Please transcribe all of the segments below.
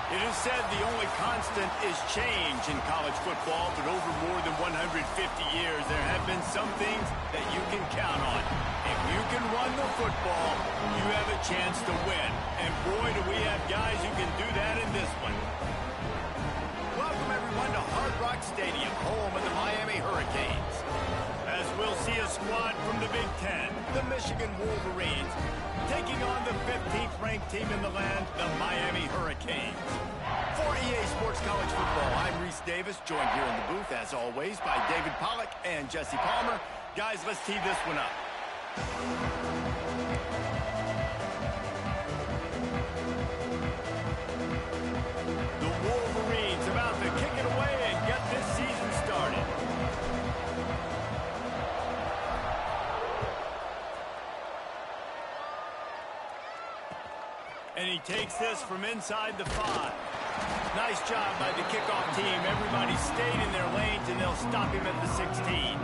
It is said the only constant is change in college football, but over more than 150 years, there have been some things that you can count on. If you can run the football, you have a chance to win. And boy, do we have guys who can do that in this one. Welcome, everyone, to Hard Rock Stadium, home of the Miami Hurricanes. As we'll see a squad from the Big Ten, the Michigan Wolverines, taking on the 15th ranked team in the land, the Miami Hurricanes. For EA Sports College Football, I'm Reese Davis, joined here in the booth, as always, by David Pollack and Jesse Palmer. Guys, let's tee this one up. The Wolverines about to kick it away and get this season started. And he takes this from inside the 5. Nice job by the kickoff team. Everybody stayed in their lanes, and they'll stop him at the 16.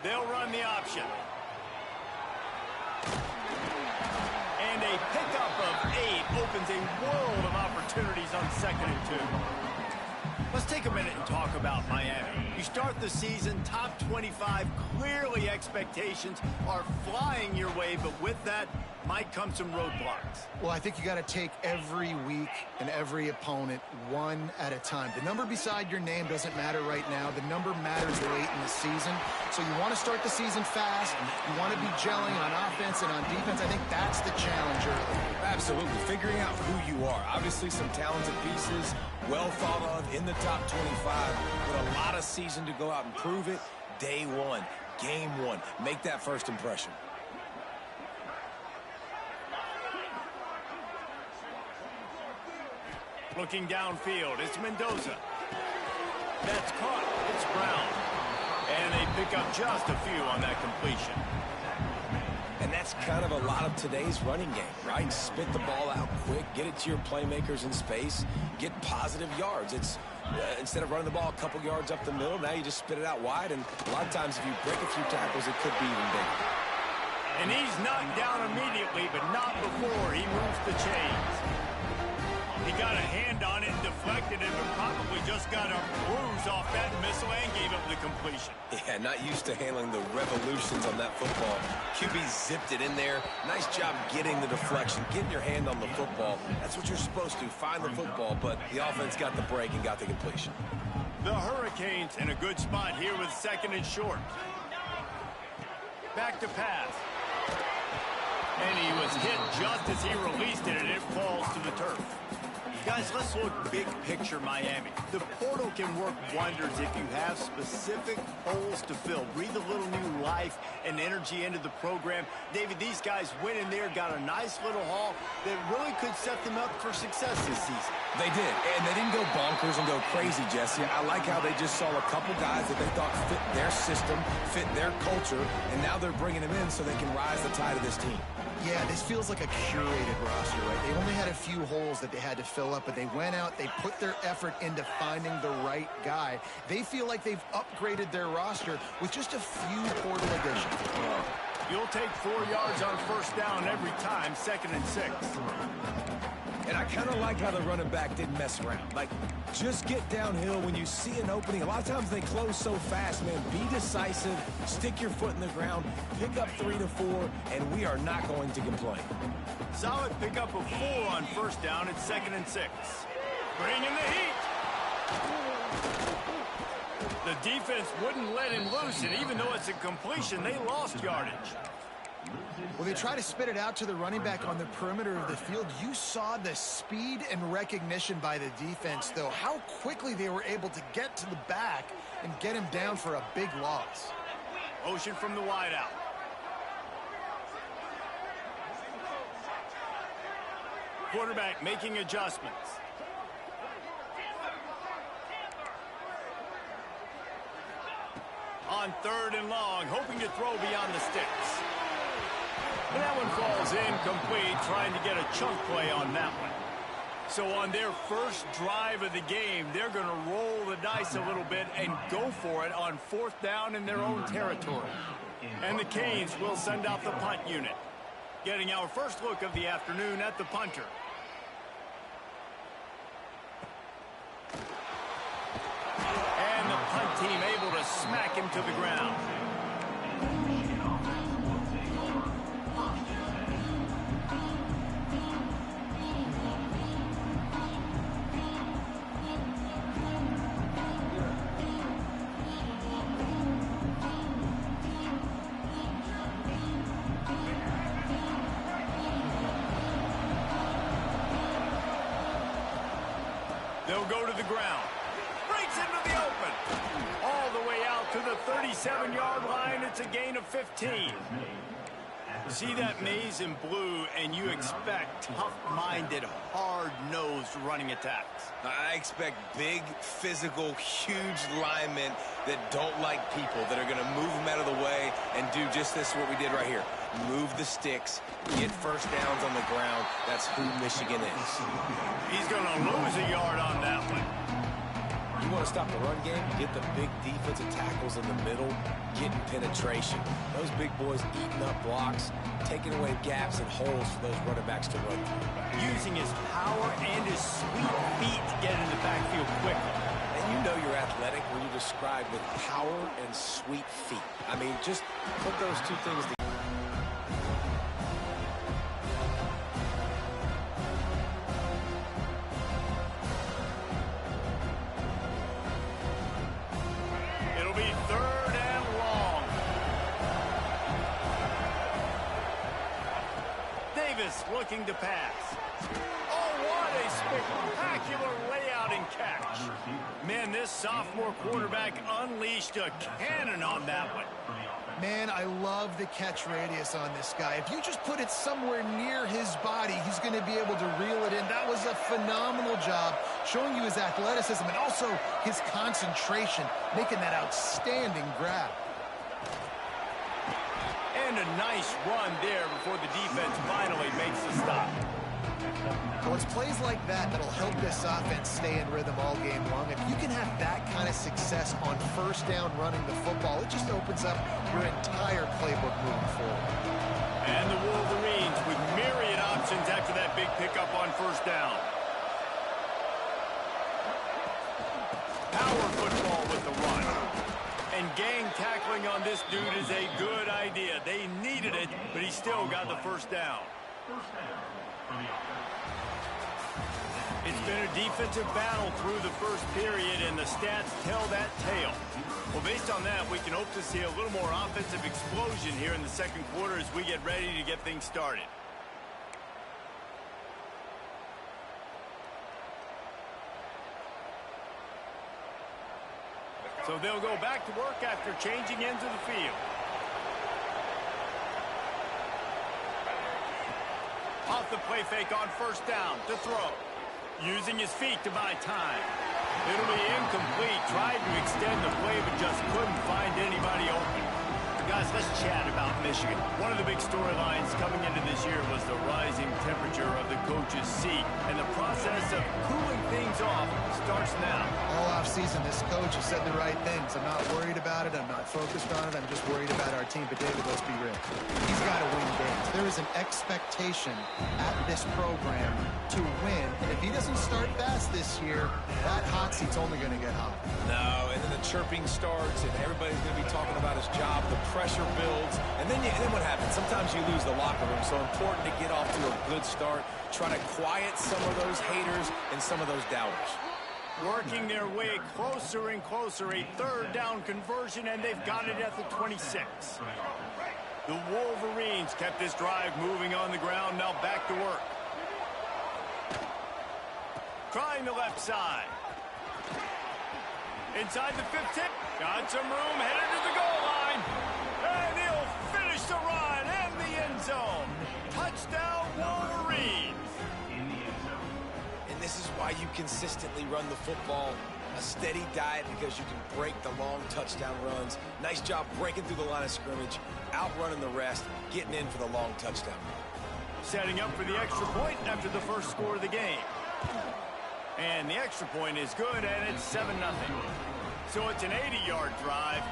They'll run the option. And a pickup of 8 opens a world of opportunities on 2nd and 2. Let's take a minute and talk about Miami. You start the season top 25. Clearly expectations are flying your way, but with that, might come some roadblocks. Well, I think you got to take every week and every opponent one at a time. The number beside your name doesn't matter right now. The number matters late in the season. So you want to start the season fast. You want to be gelling on offense and on defense. I think that's the challenge early. Absolutely. Figuring out who you are. Obviously some talented pieces, well thought of in the top 25, but a lot of season to go out and prove it. Day one, game one. Make that first impression. Looking downfield, it's Mendoza. That's caught. It's Brown. And they pick up just a few on that completion. And that's kind of a lot of today's running game, right? Spit the ball out quick, get it to your playmakers in space, get positive yards. It's instead of running the ball a couple yards up the middle, now you just spit it out wide. And a lot of times if you break a few tackles, it could be even bigger. And he's knocked down immediately, but not before he moves the chains. He got a hand on it and deflected it, but probably just got a bruise off that missile and gave up the completion. Yeah, not used to handling the revolutions on that football. QB zipped it in there. Nice job getting the deflection, getting your hand on the football. That's what you're supposed to, find the football, but the offense got the break and got the completion. The Hurricanes in a good spot here with 2nd and short. Back to pass. And he was hit just as he released it, and it falls to the turf. Guys, let's look big picture Miami. The portal can work wonders if you have specific holes to fill. Breathe a little new life and energy into the program. David, these guys went in there, got a nice little haul that really could set them up for success this season. They did, and they didn't go bonkers and go crazy, Jesse. I like how they just saw a couple guys that they thought fit their system, fit their culture, and now they're bringing them in so they can rise the tide of this team. Yeah, this feels like a curated roster, right? They only had a few holes that they had to fill up, but they went out, they put their effort into finding the right guy. They feel like they've upgraded their roster with just a few portal additions. You'll take 4 yards on 1st down every time, 2nd and 6. And I kind of like how the running back didn't mess around. Like, just get downhill when you see an opening. A lot of times they close so fast, man. Be decisive, stick your foot in the ground, pick up 3 to 4, and we are not going to complain. Solid pickup of 4 on 1st down. It's 2nd and 6. Bring in the heat. The defense wouldn't let him loose, and even though it's a completion, they lost yardage. Well, they try to spit it out to the running back on the perimeter of the field. You saw the speed and recognition by the defense, though. How quickly they were able to get to the back and get him down for a big loss. Motion from the wideout. Quarterback making adjustments. On 3rd and long, hoping to throw beyond the sticks. And that one falls incomplete, trying to get a chunk play on that one. So on their first drive of the game, they're going to roll the dice a little bit and go for it on 4th down in their own territory. And the Canes will send out the punt unit. Getting our first look of the afternoon at the punter. And the punt team able to smack him to the ground. They'll go to the ground. Breaks into the open. All the way out to the 37-yard line. It's a gain of 15. See that maze in blue, and you expect tough-minded, hard-nosed running attacks. I expect big, physical, huge linemen that don't like people, that are going to move them out of the way and do just this, what we did right here. Move the sticks, get 1st downs on the ground. That's who Michigan is. He's going to lose a yard on that one. You want to stop the run game, get the big defensive tackles in the middle, getting penetration. Those big boys eating up blocks, taking away gaps and holes for those running backs to run through. Using his power and his sweet feet to get in the backfield quickly. And you know you're athletic when you describe with power and sweet feet. I mean, just put those two things together. looking to pass. Oh, what a spectacular layout and catch. Man, this sophomore quarterback unleashed a cannon on that one. Man, I love the catch radius on this guy. If you just put it somewhere near his body, he's going to be able to reel it in. That was a phenomenal job, showing you his athleticism and also his concentration, making that outstanding grab. And a nice run there before the defense finally makes the stop. Well, it's plays like that that'll help this offense stay in rhythm all game long. If you can have that kind of success on first down running the football, it just opens up your entire playbook moving forward. And the Wolverines with myriad options after that big pickup on first down. Power football with the run. And gang tackling on this dude is a good idea. They needed it, but he still got the first down. It's been a defensive battle through the first period, and the stats tell that tale. Well, based on that, we can hope to see a little more offensive explosion here in the second quarter as we get ready to get things started. So they'll go back to work after changing into the field. Off the play fake on first down to throw. Using his feet to buy time. It'll be incomplete. Tried to extend the play, but just couldn't find anybody open. Guys, let's chat about Michigan. One of the big storylines coming into this year was the rising temperature of the coach's seat. And the process of cooling things off starts now. All offseason, this coach has said the right things. I'm not worried about it. I'm not focused on it. I'm just worried about our team. But, David, let's be real. He's got to win games. There is an expectation at this program to win. And if he doesn't start fast this year, that hot seat's only going to get hot. No, and then the chirping starts, and everybody's going to be talking about his job. The pressure builds, and then what happens? Sometimes you lose the locker room, so important to get off to a good start. Try to quiet some of those haters and some of those doubters. Working their way closer and closer, a third down conversion, and they've got it at the 26. The Wolverines kept this drive moving on the ground, now back to work. Trying the left side. Inside the 15. Got some room, headed to the goal line. And he'll finish the run and the end zone. Touchdown, Wolverines. And this is why you consistently run the football. A steady diet because you can break the long touchdown runs. Nice job breaking through the line of scrimmage, outrunning the rest, getting in for the long touchdown. Setting up for the extra point after the first score of the game. And the extra point is good, and it's 7-0. So it's an 80-yard drive,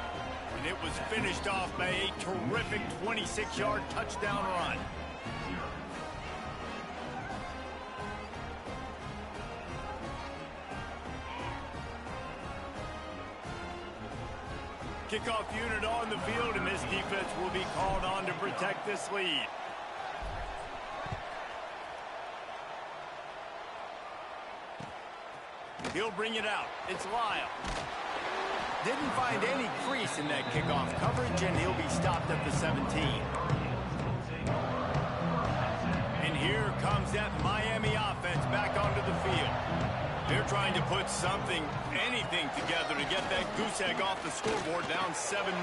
and it was finished off by a terrific 26-yard touchdown run. Kickoff unit on the field, and this defense will be called on to protect this lead. He'll bring it out. It's Lyle. Didn't find any crease in that kickoff coverage, and he'll be stopped at the 17. And here comes that Miami offense back onto the field. They're trying to put something, anything together to get that goose egg off the scoreboard, down 7-0.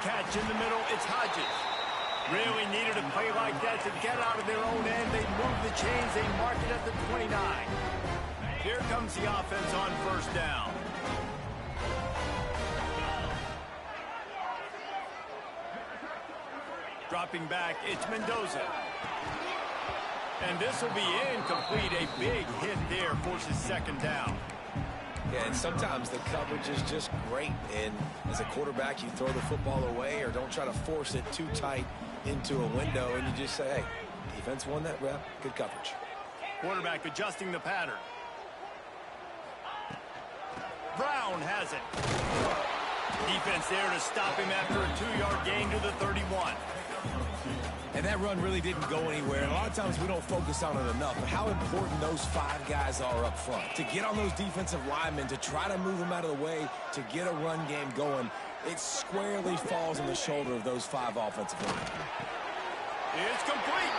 Catch in the middle, it's Hodges. Really needed a play like that to get out of their own end. They move the chains, they mark it at the 29. Here comes the offense on first down. Dropping back, it's Mendoza. And this will be incomplete. A big hit there forces second down. Yeah, and sometimes the coverage is just great. And as a quarterback, you throw the football away or don't try to force it too tight into a window, and you just say, hey, defense won that rep. Good coverage. Quarterback adjusting the pattern. Brown has it. Defense there to stop him after a 2-yard gain to the 31. And that run really didn't go anywhere. And a lot of times we don't focus on it enough. But how important those 5 guys are up front. To get on those defensive linemen, to try to move them out of the way, to get a run game going, it squarely falls on the shoulder of those 5 offensive linemen. It's complete.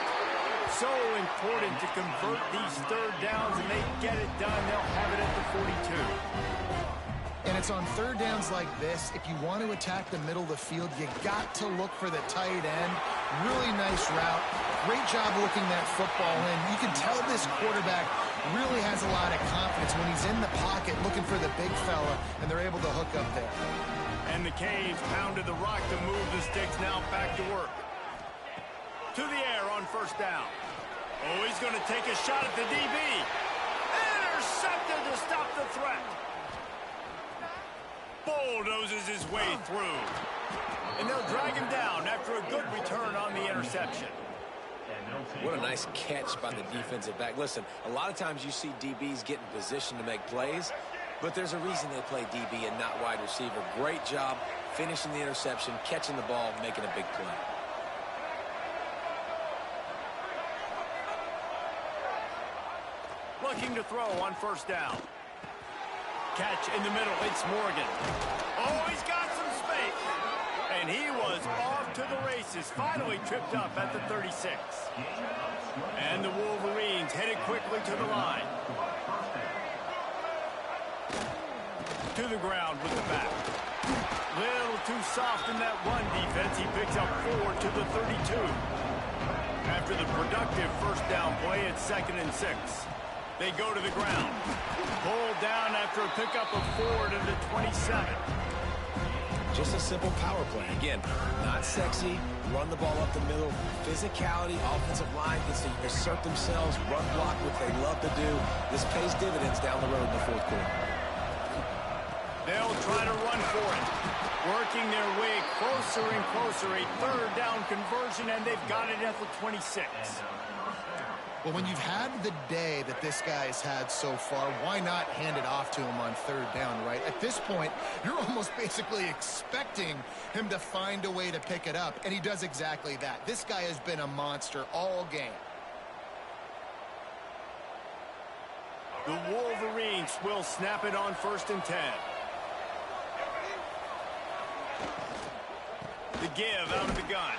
So important to convert these third downs, and they get it done. They'll have it at the 42. And it's on third downs like this, if you want to attack the middle of the field, you got to look for the tight end. Really nice route. Great job looking that football in. You can tell this quarterback really has a lot of confidence when he's in the pocket looking for the big fella, and they're able to hook up there. And the Canes pounded the rock to move the sticks. Now back to work. To the air on first down. Oh, he's going to take a shot at the DB. Intercepted to stop the threat. Bulldozes his way through. And they'll drag him down after a good return on the interception. What a nice catch by the defensive back. Listen, a lot of times you see DBs get in position to make plays, but there's a reason they play DB and not wide receiver. Great job finishing the interception, catching the ball, making a big play. Looking to throw on first down. Catch in the middle. It's Morgan. Oh, he's got some space. And he was off to the races. Finally tripped up at the 36. And the Wolverines headed quickly to the line. To the ground with the back. Little too soft in that run defense. He picks up 4 to the 32. After the productive first down play, it's 2nd and 6. They go to the ground. Pulled down after a pickup of 4 to the 27. Just a simple power play. Again, not sexy, run the ball up the middle. Physicality, offensive line gets to assert themselves, run block, which they love to do. This pays dividends down the road in the fourth quarter. They'll try to run for it. Working their way closer and closer. A third down conversion, and they've got it at the 26. Well, when you've had the day that this guy's had so far, why not hand it off to him on third down, right? At this point, you're almost basically expecting him to find a way to pick it up, and he does exactly that. This guy has been a monster all game. The Wolverines will snap it on 1st and 10. The give out of the gun.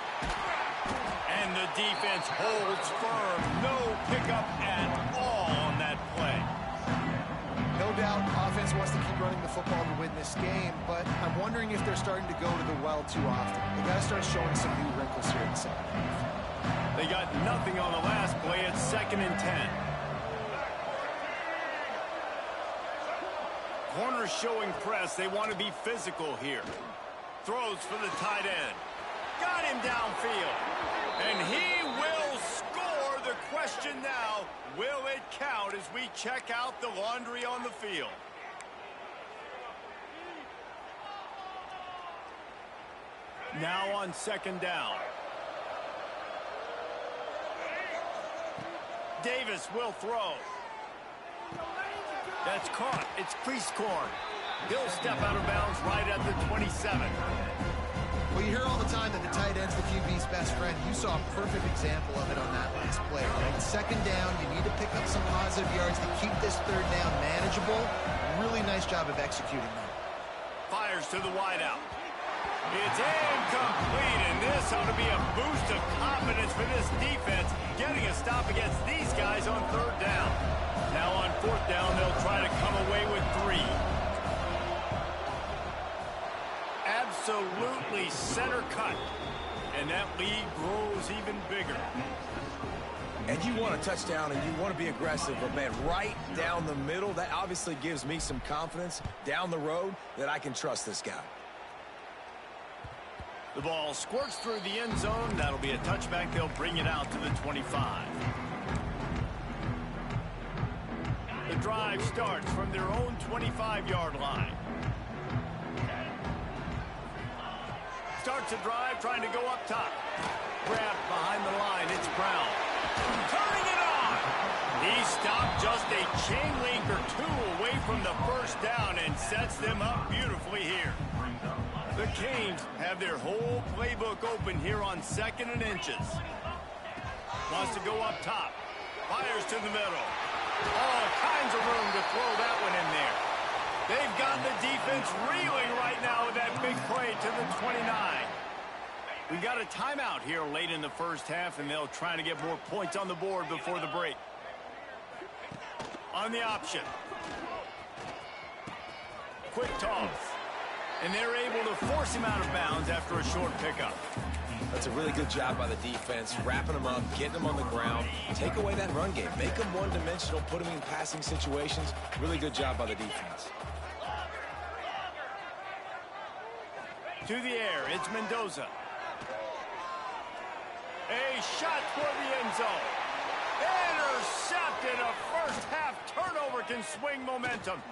And the defense holds firm. No pickup at all on that play. No doubt offense wants to keep running the football to win this game, but I'm wondering if they're starting to go to the well too often. They got to start showing some new wrinkles here in the second half. They got nothing on the last play. It's 2nd and 10. Corners showing press. They want to be physical here. Throws for the tight end. Got him downfield. And he will score. The question now, will it count as we check out the laundry on the field? Now on 2nd down. Davis will throw. That's caught. It's Priestcorn. He'll step out of bounds right at the 27. Well, you hear all the time that the tight end's the QB's best friend. You saw a perfect example of it on that last play, right? 2nd down, you need to pick up some positive yards to keep this third down manageable. Really nice job of executing that. Fires to the wideout. It's incomplete, and this ought to be a boost of confidence for this defense, getting a stop against these guys on 3rd down. Now on 4th down, they'll try to come away with 3. Absolutely center cut. And that lead grows even bigger. And you want a touchdown and you want to be aggressive, but man, right down the middle, that obviously gives me some confidence down the road that I can trust this guy. The ball squirts through the end zone. That'll be a touchback. They'll bring it out to the 25. The drive starts from their own 25-yard line. Starts a drive, trying to go up top. Grabbed behind the line. It's Brown. Turning it on. He stopped just a chain link or 2 away from the first down and sets them up beautifully here. The Canes have their whole playbook open here on 2nd and inches. Wants to go up top. Fires to the middle. All kinds of room to throw that one in there. They've got the defense reeling right now with that big play to the 29. We got a timeout here late in the first half, and they'll try to get more points on the board before the break. On the option. Quick toss. And they're able to force him out of bounds after a short pickup. That's a really good job by the defense, wrapping him up, getting him on the ground. Take away that run game. Make him one-dimensional, put him in passing situations. Really good job by the defense. To the air, it's Mendoza. A shot toward the end zone. Intercepted. A first-half turnover can swing momentum.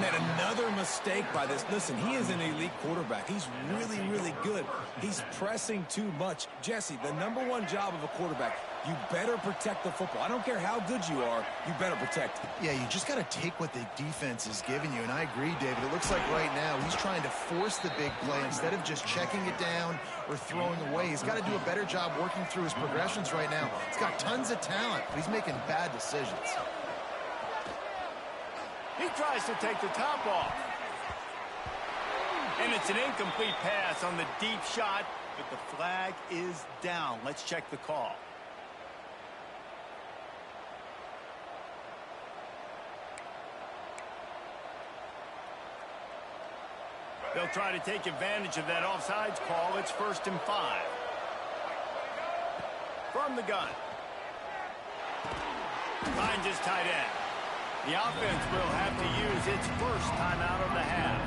Man, another mistake by this. Listen, he is an elite quarterback. He's really, really good. He's pressing too much. Jesse, the #1 job of a quarterback, you better protect the football. I don't care how good you are, you better protect it. Yeah, you just got to take what the defense is giving you, and I agree, David. It looks like right now he's trying to force the big play instead of just checking it down or throwing away. He's got to do a better job working through his progressions right now. He's got tons of talent, but he's making bad decisions. He tries to take the top off. And it's an incomplete pass on the deep shot, but the flag is down. Let's check the call. They'll try to take advantage of that offsides call. It's 1st and 5. From the gun. Finds his tight end. The offense will have to use its first timeout of the half.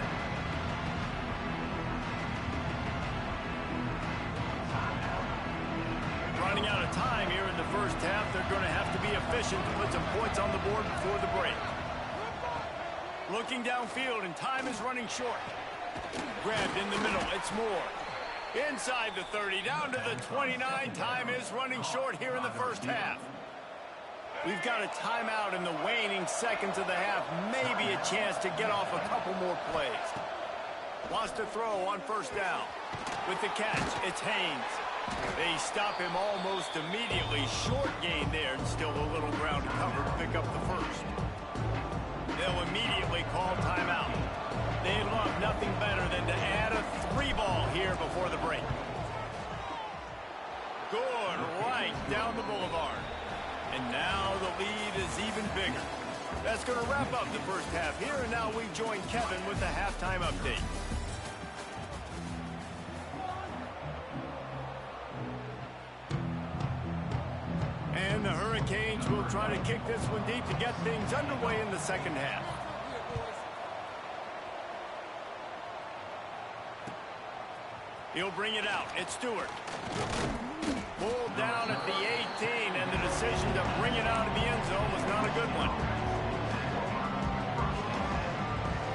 Running out of time here in the first half. They're going to have to be efficient to put some points on the board before the break. Looking downfield, and time is running short. Grabbed in the middle. It's Moore. Inside the 30, down to the 29. Time is running short here in the first half. We've got a timeout in the waning seconds of the half. Maybe a chance to get off a couple more plays. Wants to throw on 1st down. With the catch, it's Haynes. They stop him almost immediately. Short gain there, and still a little ground to cover to pick up the first. They'll immediately call timeout. They'd love nothing better than to add a 3-ball here before the break. Good right down the boulevard. And now the lead is even bigger. That's going to wrap up the first half here, and now we join Kevin with the halftime update. And the Hurricanes will try to kick this one deep to get things underway in the second half. He'll bring it out. It's Stewart. Pulled down at the 18, and the decision to bring it out of the end zone was not a good one.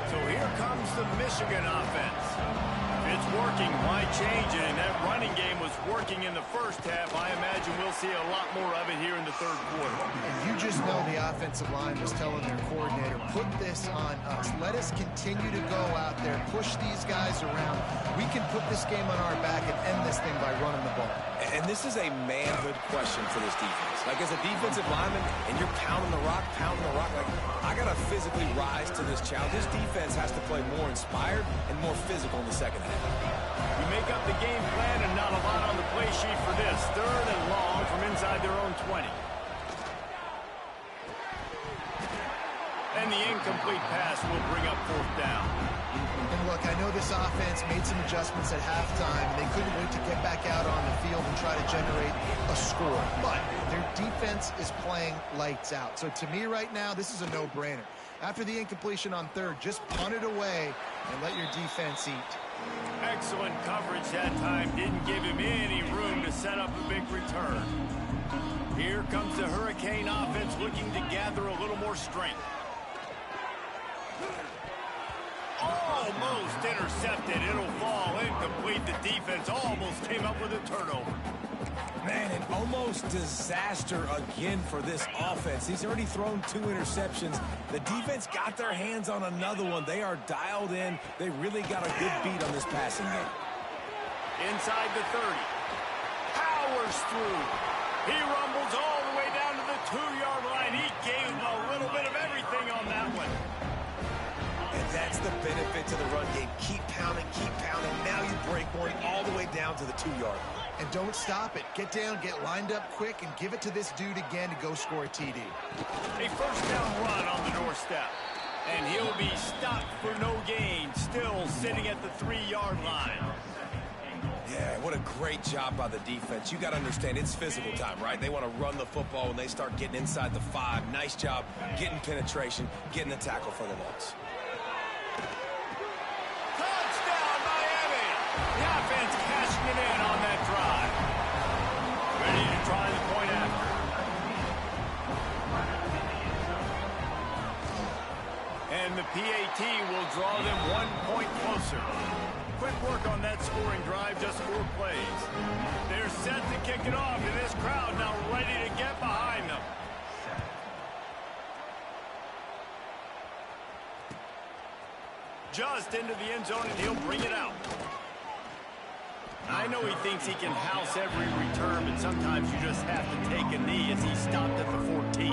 So here comes the Michigan offense. If it's working, why change it? And that running game was working in the first half. I imagine we'll see a lot more of it here in the third quarter. And you just know the offensive line was telling their coordinator, put this on us. Let us continue to go out there, push these guys around. We can put this game on our back and end this thing by running the ball. And this is a manhood question for this defense. Like, as a defensive lineman, and you're pounding the rock, like, I got to physically rise to this challenge. This defense has to play more inspired and more physical in the second half. You make up the game plan, and not a lot on the play sheet for this. 3rd and long from inside their own 20. And the incomplete pass will bring up 4th down. And look, I know this offense made some adjustments at halftime, and they couldn't wait to get back out on the field and try to generate a score. But their defense is playing lights out. So to me right now, this is a no-brainer. After the incompletion on 3rd, just punt it away and let your defense eat. Excellent coverage that time. Didn't give him any room to set up a big return. Here comes the Hurricane offense looking to gather a little more strength. Almost intercepted. It'll fall incomplete. The defense almost came up with a turnover. Man, an almost disaster again for this offense. He's already thrown 2 interceptions. The defense got their hands on another one. They are dialed in. They really got a good beat on this passing game. Inside the 30. Powers through. He rumbles all the way down to the 2-yard line. He gave a little bit of everything on that one. And that's the the benefit to the run game. Keep pounding, keep pounding. Now you break one all the way down to the 2-yard line. And don't stop it. Get down, get lined up quick, and give it to this dude again to go score a TD. A first down run on the doorstep. And he'll be stopped for no gain, still sitting at the 3-yard line. Yeah, what a great job by the defense. You got to understand, it's physical time, right? They want to run the football when they start getting inside the 5. Nice job getting penetration, getting the tackle for the loss. Touchdown, Miami! The offense cashing it in on that drive. Ready to try the point after. And the PAT will draw them 1 point closer. Quick work on that scoring drive, just 4 plays. They're set to kick it off, and this crowd now ready to get behind them. Just into the end zone, and he'll bring it out. I know he thinks he can house every return, but sometimes you just have to take a knee as he stopped at the 14.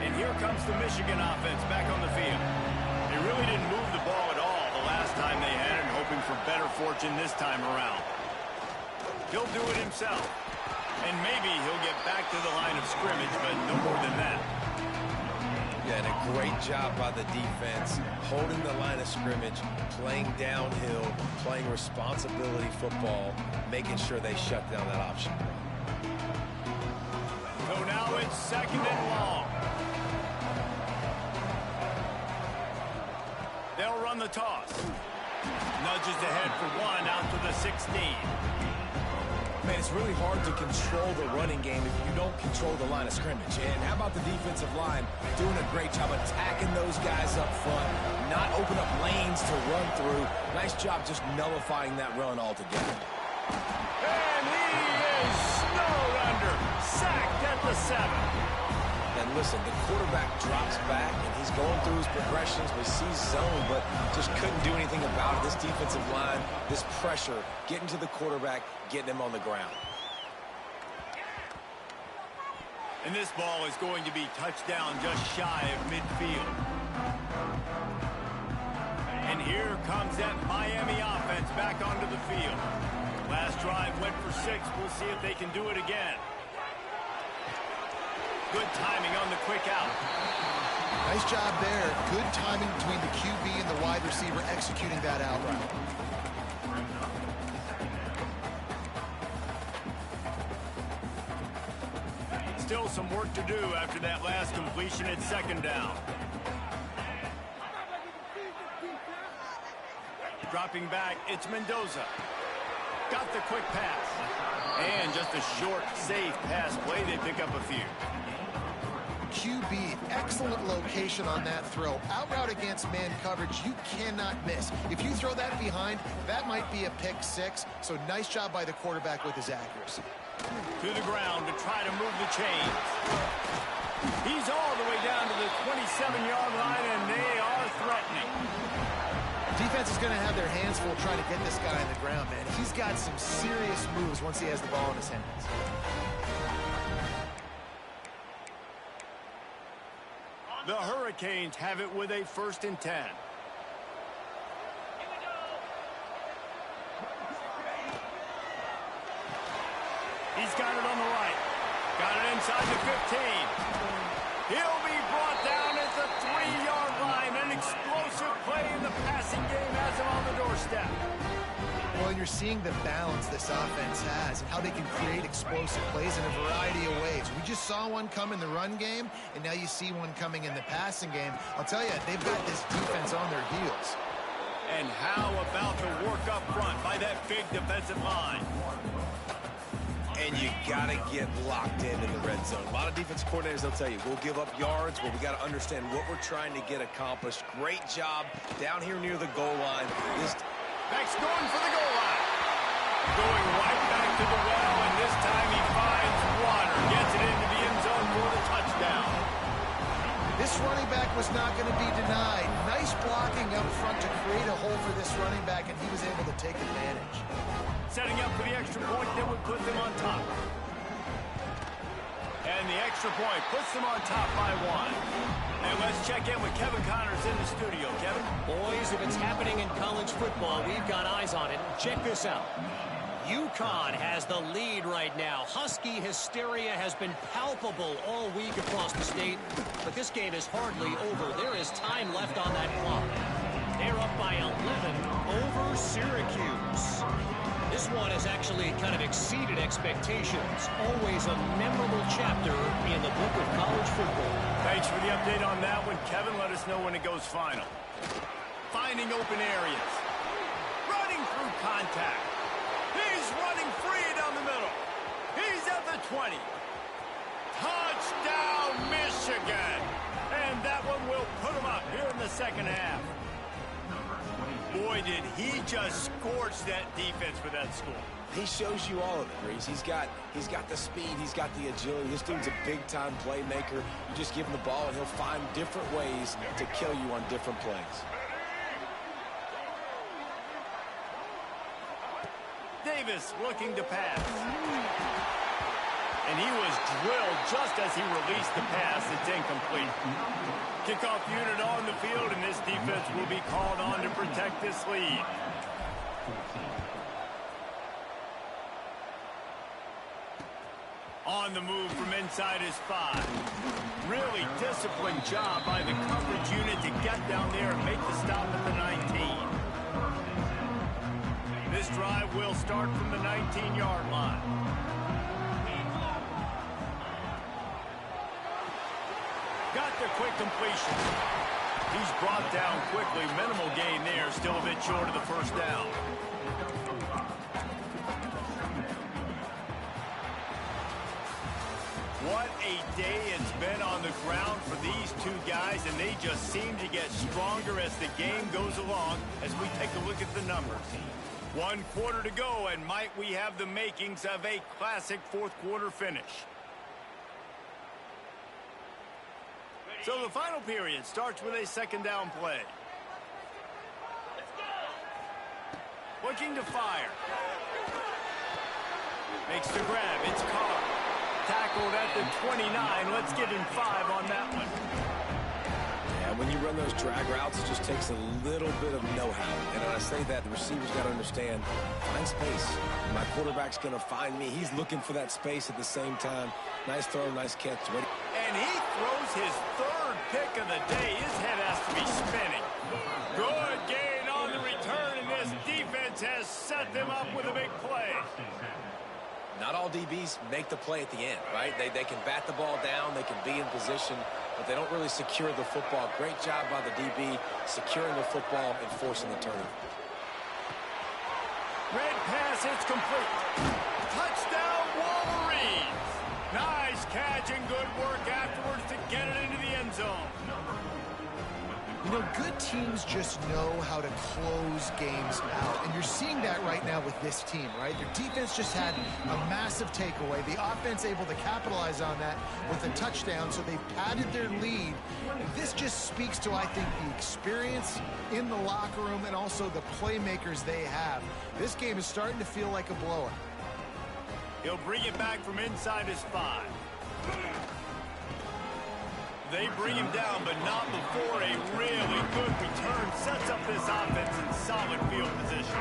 And here comes the Michigan offense back on the field. They really didn't move the ball at all the last time they had it, hoping for better fortune this time around. He'll do it himself. And maybe he'll get back to the line of scrimmage, but no more than that. Yeah, and a great job by the defense, holding the line of scrimmage, playing downhill, playing responsibility football, making sure they shut down that option. So now it's 2nd and long. They'll run the toss. Nudges ahead for 1 out to the 16. Man, it's really hard to control the running game if you don't control the line of scrimmage. And how about the defensive line doing a great job attacking those guys up front, not open up lanes to run through. Nice job just nullifying that run altogether. And he is snowed under, sacked at the 7. And listen, the quarterback drops back, and he's going through his progressions. We see zone, but just couldn't do anything about it. This defensive line, this pressure, getting to the quarterback, getting him on the ground. And this ball is going to be touchdown just shy of midfield. And here comes that Miami offense back onto the field. Last drive went for 6. We'll see if they can do it again. Good timing on the quick out. Nice job there. Good timing between the QB and the wide receiver executing that out route. Still some work to do after that last completion at 2nd down. Dropping back, it's Mendoza. Got the quick pass. And just a short, safe pass play. They pick up a few. QB, excellent location on that throw. Out route against man coverage, you cannot miss. If you throw that behind, that might be a pick 6. So nice job by the quarterback with his accuracy. To the ground to try to move the chains. He's all the way down to the 27-yard line, and they are threatening. Defense is going to have their hands full trying to get this guy on the ground, man. He's got some serious moves once he has the ball in his hands. The Hurricanes have it with a 1st and 10. He's got it on the right. Got it inside the 15. He'll be brought down at the 3-yard line. An explosive play in the passing game has him on the doorstep. Well, you're seeing the balance this offense has and how they can create explosive plays in a variety of ways. We just saw one come in the run game, and now you see one coming in the passing game. I'll tell you, they've got this defense on their heels. And how about the work up front by that big defensive line? And you got to get locked in the red zone. A lot of defense coordinators, they'll tell you, we'll give up yards, but we got to understand what we're trying to get accomplished. Great job down here near the goal line. Beck's going for the goal line. Going right back to the well, and this time he finds water. Gets it into the end zone for the touchdown. This running back was not going to be denied. Nice blocking up front to create a hole for this running back, and he was able to take advantage. Setting up for the extra point that would put them on top. And the extra point puts them on top by 1. And let's check in with Kevin Connors in the studio. Kevin? Boys, if it's happening in college football, we've got eyes on it. Check this out. UConn has the lead right now. Husky hysteria has been palpable all week across the state, but this game is hardly over. There is time left on that clock. They're up by 11 over Syracuse. This one has actually kind of exceeded expectations. Always a memorable chapter in the book of college football. Thanks for the update on that one, Kevin. Let us know when it goes final. Finding open areas. Running through contact. He's running free down the middle. He's at the 20. Touchdown, Michigan. And that one will put him up here in the second half. Boy, did he just scorch that defense for that score. He shows you all of it, Reese. He's got the speed. He's got the agility. This dude's a big-time playmaker. You just give him the ball, and he'll find different ways to kill you on different plays. Davis looking to pass. And he was drilled just as he released the pass. It's incomplete. Kickoff unit on the field, and this defense will be called on to protect this lead. On the move from inside his 5. Really disciplined job by the coverage unit to get down there and make the stop at the 19. This drive will start from the 19-yard line. Got the quick completion. He's brought down quickly. Minimal gain there. Still a bit short of the first down. What a day it's been on the ground for these two guys, and they just seem to get stronger as the game goes along as we take a look at the numbers. 1 quarter to go, and might we have the makings of a classic fourth quarter finish. So the final period starts with a second down play. Looking to fire. Makes the grab. It's Carr. Tackled at the 29. Let's give him 5 on that one. Yeah, when you run those drag routes, it just takes a little bit of know-how. And when I say that, the receiver's got to understand, find space. My quarterback's going to find me. He's looking for that space at the same time. Nice throw, nice catch. And he throws his 3rd pick of the day. His head has to be spinning. Good gain on the return, and this defense has set them up with a big play. Not all DBs make the play at the end, right? They can bat the ball down, they can be in position, but they don't really secure the football. Great job by the DB securing the football and forcing the turnover. Red pass, it's complete. Touchdown, Wolverines. Nice catch and good work afterwards to get it into the end zone. You know, good teams just know how to close games out, and you're seeing that right now with this team, right? Their defense just had a massive takeaway. The offense able to capitalize on that with a touchdown, so they've padded their lead. And this just speaks to, I think, the experience in the locker room and also the playmakers they have. This game is starting to feel like a blowout. He'll bring it back from inside his 5. They bring him down, but not before a really good return sets up this offense in solid field position.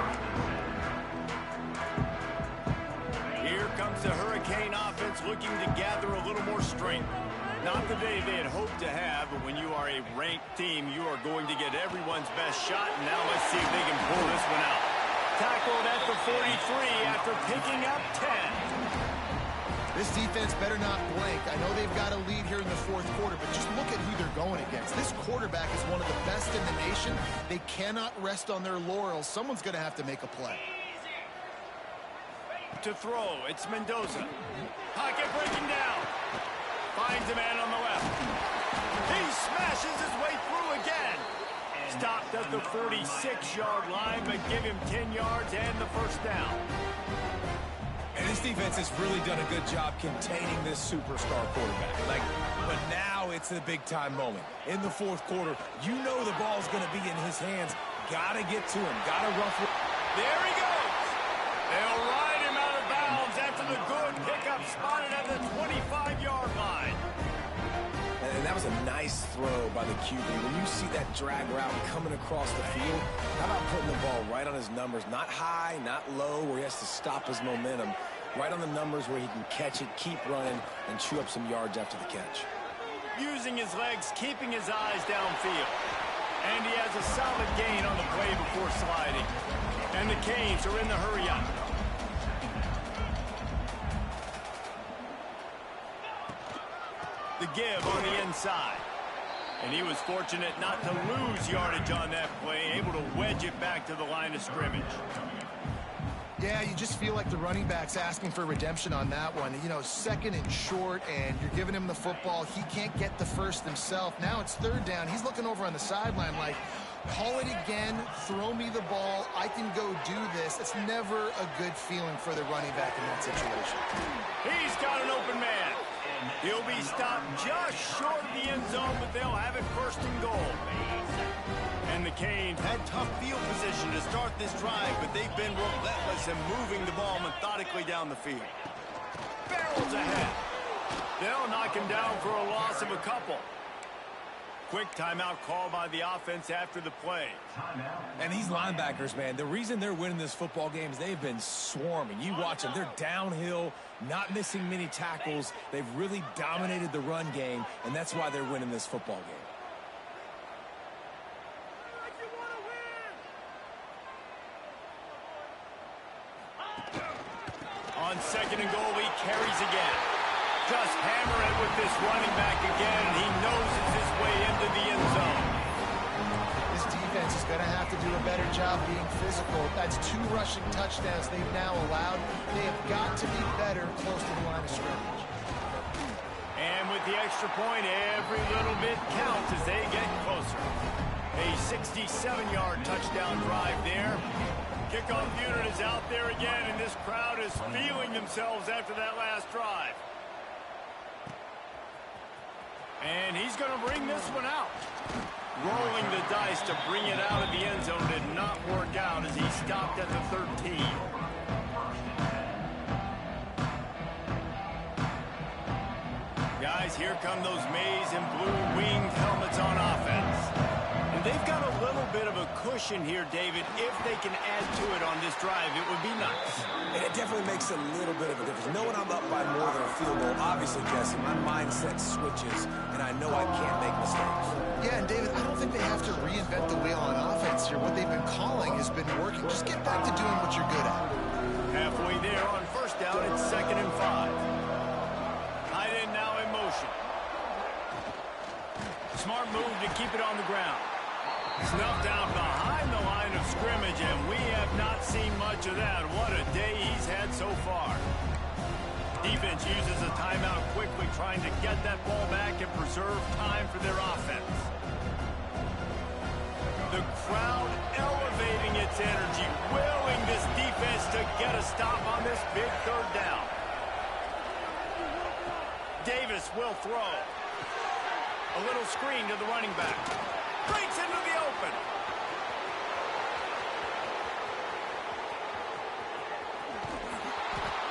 Here comes the Hurricane offense looking to gather a little more strength. Not the day they had hoped to have, but when you are a ranked team, you are going to get everyone's best shot. And now let's see if they can pull this one out. Tackled at the 43 after picking up 10. This defense better not blink. I know they've got a lead here in the 4th quarter, but just look at who they're going against. This quarterback is one of the best in the nation. They cannot rest on their laurels. Someone's going to have to make a play. To throw, it's Mendoza. Pocket breaking down. Finds a man on the left. He smashes his way through again. Stopped at the 46-yard line, but give him 10 yards and the first down. And this defense has really done a good job containing this superstar quarterback. But now it's the big-time moment. In the 4th quarter, you know the ball's going to be in his hands. Got to get to him. Got to ruffle. There he goes. They'll ride him out of bounds after the good pickup spotted at the 25-yard line. And that was a nice throw the QB. When you see that drag route coming across the field, how about putting the ball right on his numbers? Not high, not low, where he has to stop his momentum. Right on the numbers where he can catch it, keep running, and chew up some yards after the catch. Using his legs, keeping his eyes downfield. And he has a solid gain on the play before sliding. And the Canes are in the hurry up. The give on the inside. And he was fortunate not to lose yardage on that play, able to wedge it back to the line of scrimmage. Yeah, you just feel like the running back's asking for redemption on that one. You know, second and short, and you're giving him the football. He can't get the first himself. Now it's third down. He's looking over on the sideline like, call it again, throw me the ball, I can go do this. It's never a good feeling for the running back in that situation. He's got an open man. He'll be stopped just short of the end zone, but they'll have it first and goal. And the Canes had tough field position to start this drive, but they've been relentless in moving the ball methodically down the field. Barrels ahead. They'll knock him down for a loss of a couple. Quick timeout call by the offense after the play. And these linebackers, man, the reason they're winning this football game is they've been swarming. You watch them. They're downhill, not missing many tackles. They've really dominated the run game, and that's why they're winning this football game. On second and goal, he carries again. Just hammer it with this running back again. He noses his way into the end zone. This defense is going to have to do a better job being physical. That's 2 rushing touchdowns they've now allowed. They have got to be better close to the line of scrimmage. And with the extra point, every little bit counts as they get closer. A 67-yard touchdown drive there. Kickoff unit is out there again, and this crowd is feeling themselves after that last drive. And he's going to bring this one out. Rolling the dice to bring it out of the end zone did not work out as he stopped at the 13. Guys, here come those maize and blue winged helmets on offense. And they've got a little bit of a cushion here, David. If they can add to it on this drive, it would be nice. And it definitely makes a little bit of a difference. Knowing I'm up by more than a field goal, obviously, Jesse, my mindset switches, and I know I can't make mistakes. Yeah, and David, I don't think they have to reinvent the wheel on offense here. What they've been calling has been working. Just get back to doing what you're good at. Halfway there on first down, it's 2nd and 5. Tight end now in motion. Smart move to keep it on the ground. Snuffed out behind the line of scrimmage, and we have not seen much of that. What a day he's had so far. Defense uses a timeout quickly, trying to get that ball back and preserve time for their offense. The crowd elevating its energy, willing this defense to get a stop on this big third down. Davis will throw. A little screen to the running back. Breaks into the open.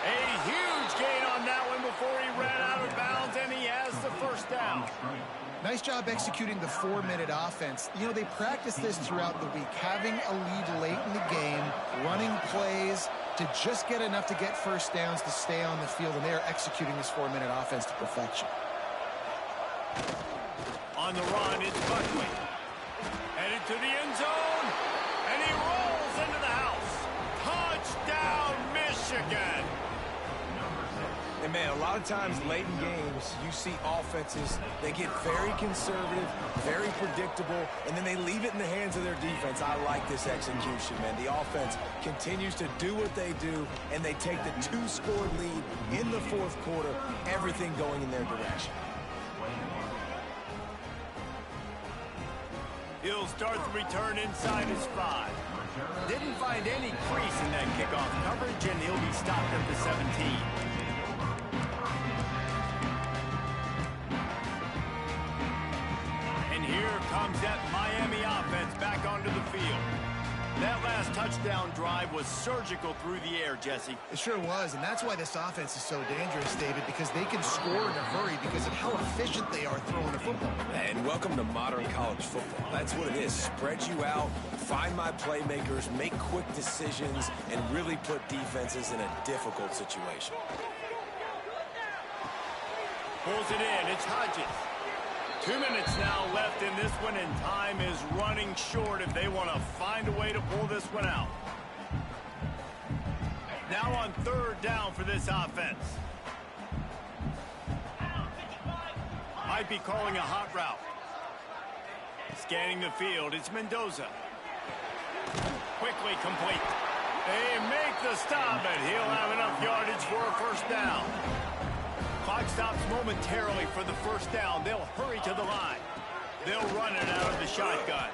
A huge gain on that one before he ran out of bounds, and he has the first down. Nice job executing the 4-minute offense. You know, they practice this throughout the week, having a lead late in the game, running plays to just get enough to get first downs to stay on the field, and they are executing this 4-minute offense to perfection. On the run, it's Buckley. Headed to the end zone, and he rolls into the house. Touchdown, Michigan! And, man, a lot of times late in games, you see offenses, they get very conservative, very predictable, and then they leave it in the hands of their defense. I like this execution, man. The offense continues to do what they do, and they take the 2-score lead in the fourth quarter, everything going in their direction. He'll start the return inside his 5. Didn't find any crease in that kickoff coverage, and he'll be stopped at the 17. And here comes that Miami offense back onto the field. That last touchdown drive was surgical through the air, Jesse. It sure was, and that's why this offense is so dangerous, David, because they can score in a hurry because of how efficient efficient they are throwing the football. And welcome to modern college football. That's what it is. Spread you out, find my playmakers, make quick decisions, and really put defenses in a difficult situation. Pulls it in. It's Hodges. 2 minutes now left in this one, and time is running short if they want to find a way to pull this one out. Now on third down for this offense. Might be calling a hot route. Scanning the field, it's Mendoza. Quickly complete. They make the stop, and he'll have enough yardage for a first down. Clock stops momentarily for the first down. They'll hurry to the line. They'll run it out of the shotgun.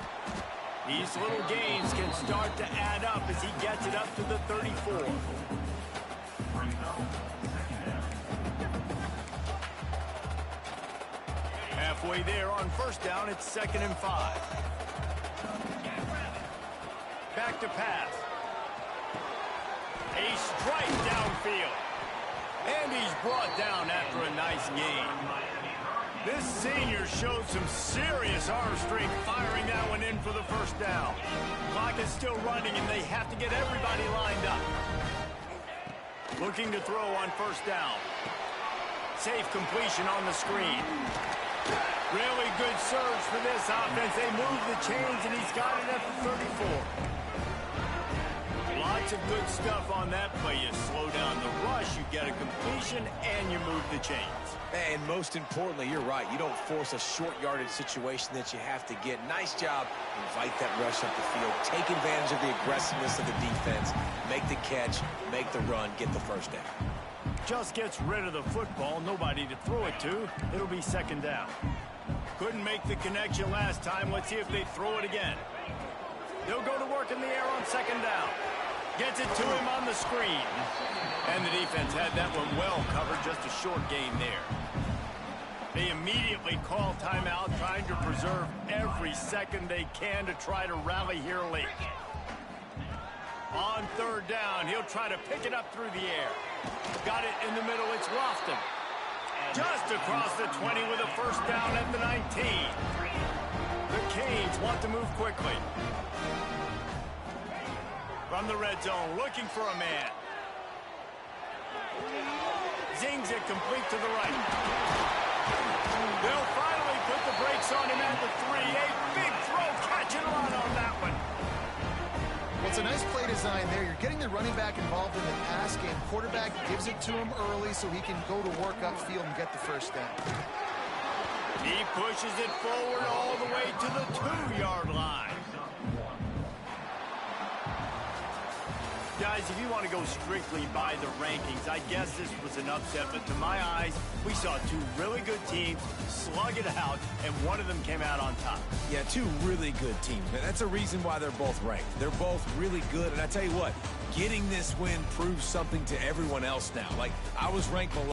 These little gains can start to add up as he gets it up to the 34. Halfway there on first down, it's 2nd and 5. Back to pass. A strike downfield. And he's brought down after a nice gain. This senior showed some serious arm strength firing that one in for the first down. Clock is still running, and they have to get everybody lined up. Looking to throw on first down. Safe completion on the screen. Really good surge for this offense. They move the chains, and he's got it at the 34. Lots of good stuff on that play. You slow down the rush, you get a completion, and you move the chains. And most importantly, you're right. You don't force a short yardage situation that you have to get. Nice job. Invite that rush up the field. Take advantage of the aggressiveness of the defense. Make the catch, make the run, get the first down. Just gets rid of the football. Nobody to throw it to. It'll be 2nd down. Couldn't make the connection last time. Let's see if they throw it again. They'll go to work in the air on 2nd down. Gets it to him on the screen. And the defense had that one well covered. Just a short gain there. They immediately call timeout, trying to preserve every second they can to try to rally here late. On third down, he'll try to pick it up through the air. Got it in the middle. It's Lofton. Just across the 20 with a first down at the 19. The Canes want to move quickly. From the red zone, looking for a man. Zings it complete to the right. They'll finally put the brakes on him at the 3. A big throw, catch and run on that one. Well, it's a nice play design there. You're getting the running back involved in the pass game. Quarterback gives it to him early so he can go to work upfield and get the first down. He pushes it forward all the way to the 2-yard line. Guys, if you want to go strictly by the rankings, I guess this was an upset, but to my eyes, we saw two really good teams slug it out, and one of them came out on top. Yeah, two really good teams. And that's a reason why they're both ranked. They're both really good, and I tell you what, getting this win proves something to everyone else now. Like, I was ranked below.